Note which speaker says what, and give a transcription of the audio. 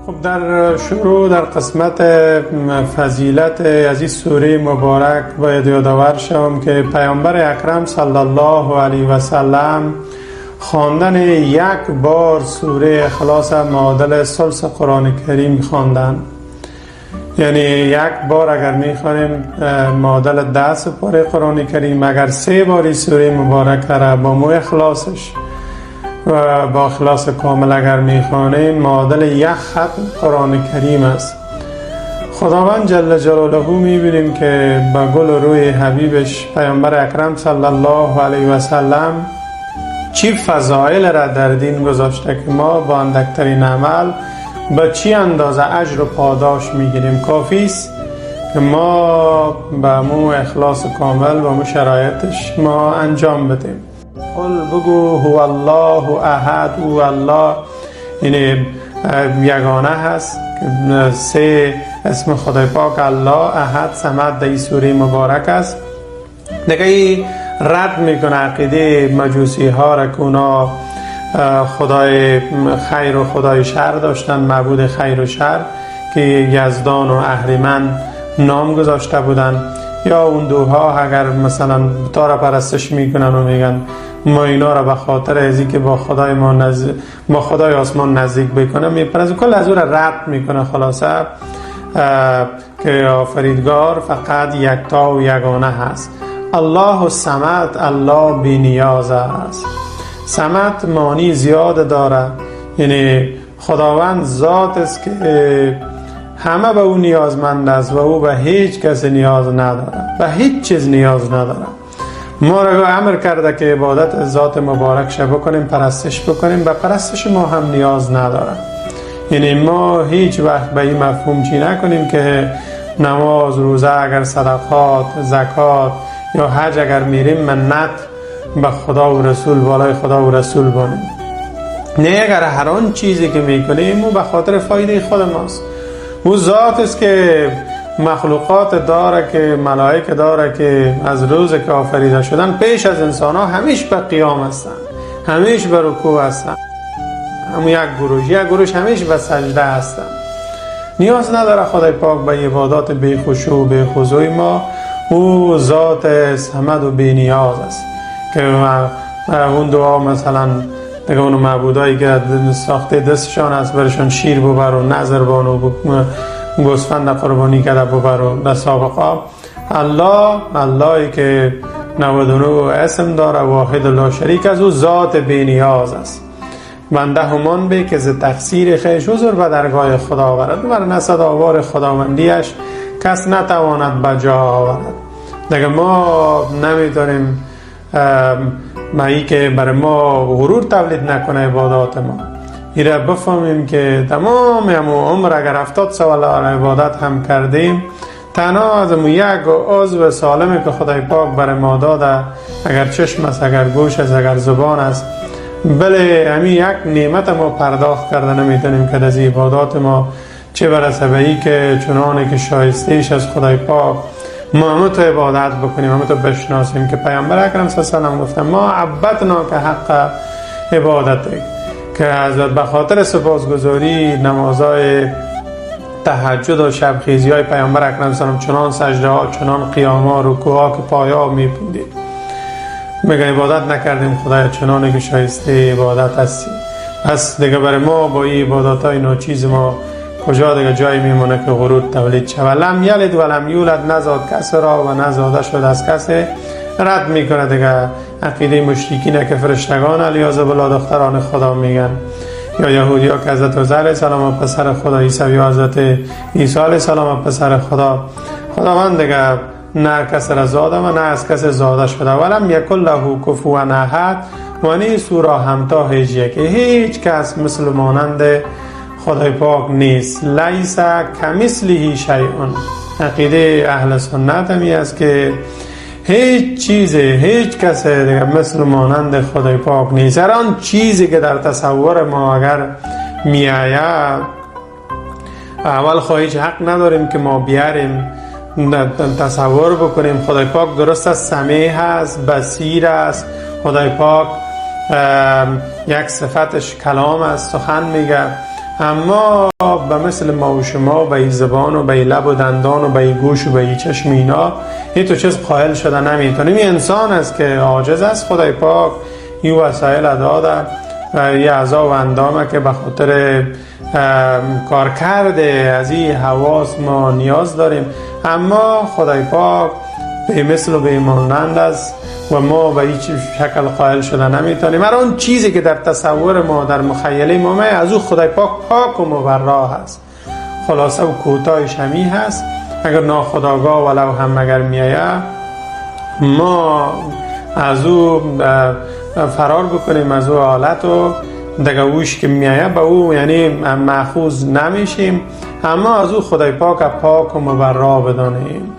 Speaker 1: خب در شروع در قسمت فضیلت از این سوره مبارک باید یادآور شوم که پیامبر اکرم صلی الله علیه و سلم خواندن یک بار سوره اخلاص معادل ثلث قرآن کریم خواندن. یعنی یک بار اگر میخوانیم معادل 10 سپاره قرآن کریم، اگر 3 باری سوره مبارک را با مو اخلاصش و با اخلاص کامل اگر میخوانیم معادل یک ختم قرآن کریم است. خداوند جل جلاله میبینیم که با گل و روی حبیبش پیامبر اکرم صلی الله علیه و سلم چی فضائل را در دین گذاشته که ما با اندکترین عمل با چی اندازه اجر و پاداش میگیریم. کافی است که ما با مو اخلاص کامل و مو شرایطش ما انجام بدیم. قل بگو هو الله احد، هو الله یعنی یگانه هست که 3 اسم خدای پاک الله، احد، صمد در سوره مبارک است. دیگه رد میکنه عقیده مجوسی ها را که اونا خدای خیر و خدای شر داشتن، معبود خیر و شر که یزدان و اهریمن نام گذاشته بودن، یا اون دوها اگر مثلا بتا را پرستش میکنن و میگن ما اینا را به خاطر ازی که با خدای ما خدای آسمان نزدیک بکنه میپرست، کل از او را رد میکنه. خلاصه که آفریدگار فقط یکتا و یگانه هست. الله الصمد، الله بی نیاز است. صمد معنی زیاد داره، یعنی خداوند ذات است که همه به او نیازمند است و او به هیچ کس نیاز نداره، به هیچ چیز نیاز نداره. ما را امر کرده که عبادت ذات مبارک بکنیم، پرستش بکنیم، به پرستش ما هم نیاز نداره. یعنی ما هیچ وقت به این مفهوم چی نکنیم که نماز، روزه، اگر صدقات، زکات یا حج اگر میریم منت به خدا و رسول، بالای خدا و رسول بانیم. نه، اگر هر آن چیزی که میکنیم او به خاطر فایده خود ماست. او ذات است که مخلوقات داره، که ملائکه داره که از روز که آفریده شدن پیش از انسان ها همیش به قیام هستن، همیش به رکوع هستن. همون یک گروش همیش به سجده هستن. نیاز نداره خدای پاک به عبادات بی خشوع و بی خضوع ما. او ذات صمد و بی نیاز است که اون دعا مثلا دیگه اون معبودایی که ساخته دستشان است برشان شیر ببر و نظر بان و گوسفند قربانی کرده ببر و به سابقا اللهی که 99 اسم داره، واحد و لا شریک از او ذات بی نیاز است. بنده همان به که ز تقصیر خویش عذر به درگاه خدا آورد، ورنه سزاوار خداوندیش کس نتواند به جا آورد. دیگه ما نمیتونیم مایی که برای ما غرور تولید نکنه عبادات ما. ایره بفهمیم که تمام عمر اگر 70 سال عبادت هم کردیم، تنها از یک عضو سالمی که خدای پاک برای ما داده، اگر چشم است، اگر گوش است، اگر زبان است، بله همین یک نعمت ما پرداخت کرده نمیتونیم که از عبادات ما چه برسه به ای که چنانه که شایستهش از خدای پاک ما هم تو عبادت بکنیم، هم تو بشناسیم که پیامبر اکرم صلی الله علیه و گفتن ما عبدنا که حق عبادته، که از به خاطر سپاسگزاری نمازهای تهجد و شبخیزی های پیامبر اکرم صلی الله علیه و چنان سجده ها، چنان قیام ها، رکوع ها که پایا میپوندیم. میگه عبادت نکردیم خدای چنانه که شایسته عبادت هستی. پس دیگه برای ما با این عبادت های ناچیز ما کجا دیگه جایی میمونه که غرور تولید شود. لم یلد و لم یولد، نزاد کس را و نزاده شد از کسی. رد میکنه دیگه عقیده مشرکینه که فرشتگان علیاذ بالله دختران خدا میگن، یا یهودی ها که حضرت عزیر علیه السلام پسر خدا، عیسی یا حضرت عیسی علیه السلام پسر خدا. خداوند دیگه نه کس را زاده و نه از کس زاده شده. ولم یکن له کفوا احد، و نی سورا همتا هیچ کس مثل مانند خدای پاک نیست. لیس کمثله شیء. عقیده اهل سنت همی است که هیچ چیز، هیچ کس دیگه مثل مانند خدای پاک نیست. هر آن چیزی که در تصور ما اگر می آید، اول خواهیش حق نداریم که ما بیاریم تصور بکنیم. خدای پاک درست است سمیع است، بصیر است. خدای پاک یک صفتش کلام است، سخن میگه. اما به مثل ما و شما به این زبان و به این لب و دندان و به این گوش و به این چشم اینا این تو چیز قائل شده نمیتونیم. این انسان است که عاجز است، خدای پاک این وسایل داده و یه اعضا و اندامه که به خاطر کار کرده از این حواس ما نیاز داریم، اما خدای پاک به مثل و به مانند است و ما به هیچ شکل قائل شده نمیتونیم. هر اون چیزی که در تصور ما در مخیله ما از او خدای پاک و مبرا هست. خلاصه و کوتاهش همی هست، اگر ناخودآگاه ولو هم اگر میآید ما از او فرار بکنیم از او حالت و دیگه اوش که میآید به او یعنی مأخوذ نمیشیم، اما از او خدای پاک و مبرا بدانیم.